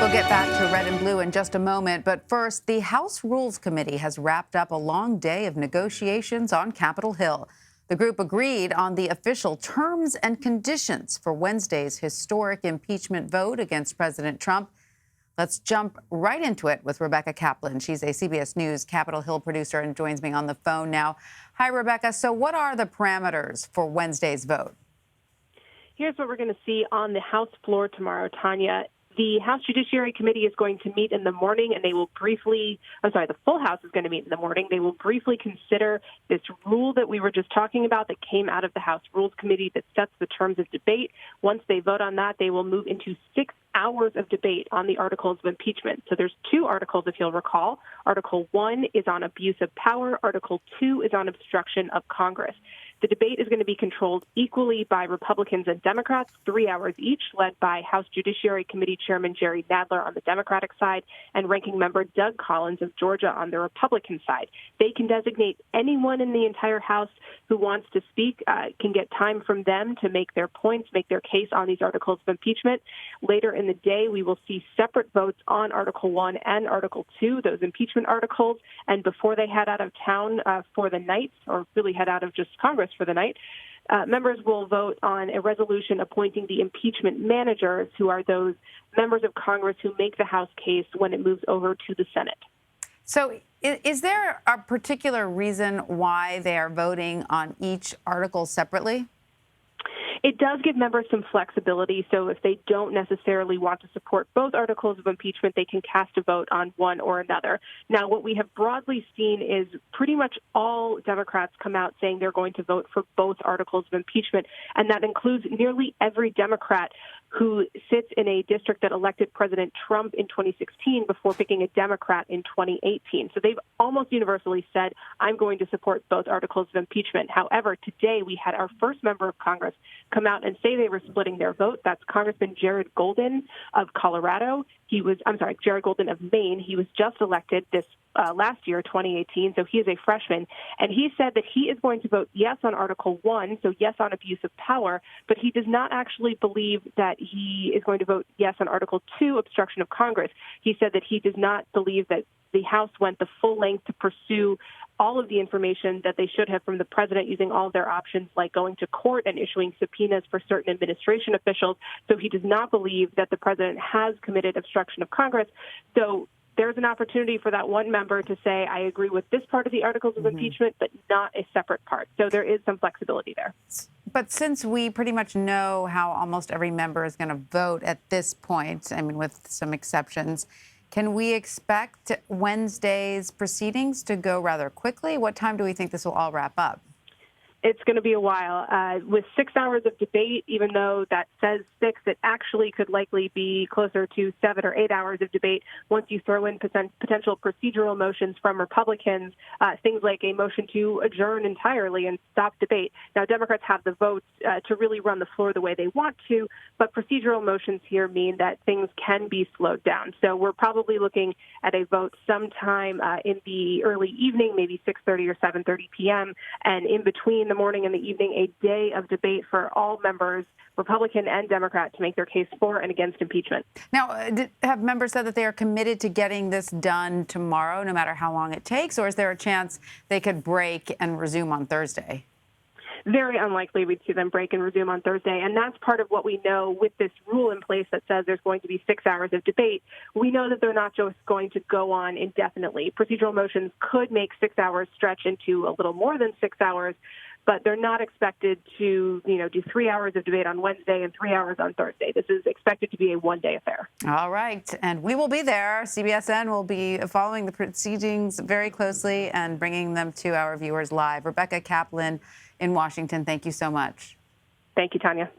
We'll get back to red and blue in just a moment. But first, the House Rules Committee has wrapped up a long day of negotiations on Capitol Hill. The group agreed on the official terms and conditions for Wednesday's historic impeachment vote against President Trump. Let's jump right into it with Rebecca Kaplan. She's a CBS News Capitol Hill producer and joins me on the phone now. Hi, Rebecca. So what are the parameters for Wednesday's vote? Here's what we're going to see on the House floor tomorrow, Tanya. The House Judiciary Committee is going to meet in the morning, and they will the full House is going to meet in the morning. They will briefly consider this rule that we were just talking about that came out of the House Rules Committee that sets the terms of debate. Once they vote on that, they will move into 6 hours of debate on the articles of impeachment. So there's 2 articles, if you'll recall. Article 1 is on abuse of power. Article 2 is on obstruction of Congress. The debate is going to be controlled equally by Republicans and Democrats, 3 hours each, led by House Judiciary Committee Chairman Jerry Nadler on the Democratic side and Ranking Member Doug Collins of Georgia on the Republican side. They can designate anyone in the entire House who wants to speak, can get time from them to make their points, make their case on these articles of impeachment. Later in the day, we will see separate votes on Article 1 and Article 2, those impeachment articles. And before they head out of town for the night, or really head out of just Congress for the night, members will vote on a resolution appointing the impeachment managers, who are those members of Congress who make the House case when it moves over to the Senate. So is there a particular reason why they are voting on each article separately? It does give members some flexibility, so if they don't necessarily want to support both articles of impeachment, they can cast a vote on one or another. Now, what we have broadly seen is pretty much all Democrats come out saying they're going to vote for both articles of impeachment, and that includes nearly every Democrat who sits in a district that elected President Trump in 2016 before picking a Democrat in 2018. So they've almost universally said, I'm going to support both articles of impeachment. However, today we had our first member of Congress come out and say they were splitting their vote. That's Congressman Jared Golden of Colorado. Jared Golden of Maine. He was just elected this last year, 2018, so he is a freshman. And he said that he is going to vote yes on Article 1, so yes on abuse of power, but he does not actually believe that he is going to vote yes on Article 2, obstruction of Congress. He said that he does not believe that the House went the full length to pursue all of the information that they should have from the president, using all of their options like going to court and issuing subpoenas for certain administration officials. So he does not believe that the president has committed obstruction of Congress. So there's an opportunity for that one member to say, I agree with this part of the articles of impeachment, but not a separate part. So there is some flexibility there. But since we pretty much know how almost every member is going to vote at this point, I mean, with some exceptions, can we expect Wednesday's proceedings to go rather quickly? What time do we think this will all wrap up? It's going to be a while. With 6 hours of debate, even though that says 6, it actually could likely be closer to 7 or 8 hours of debate once you throw in potential procedural motions from Republicans, things like a motion to adjourn entirely and stop debate. Now, Democrats have the votes to really run the floor the way they want to, but procedural motions here mean that things can be slowed down. So we're probably looking at a vote sometime in the early evening, maybe 6:30 or 7:30 p.m., and in between the morning and the evening, a day of debate for all members, Republican and Democrat, to make their case for and against impeachment. Now, have members said that they are committed to getting this done tomorrow, no matter how long it takes, or is there a chance they could break and resume on Thursday? Very unlikely we'd see them break and resume on Thursday. And that's part of what we know with this rule in place that says there's going to be 6 hours of debate. We know that they're not just going to go on indefinitely. Procedural motions could make 6 hours stretch into a little more than 6 hours, but they're not expected to, do 3 hours of debate on Wednesday and 3 hours on Thursday. This is expected to be a one-day affair. All right. And we will be there. CBSN will be following the proceedings very closely and bringing them to our viewers live. Rebecca Kaplan in Washington, thank you so much. Thank you, Tanya.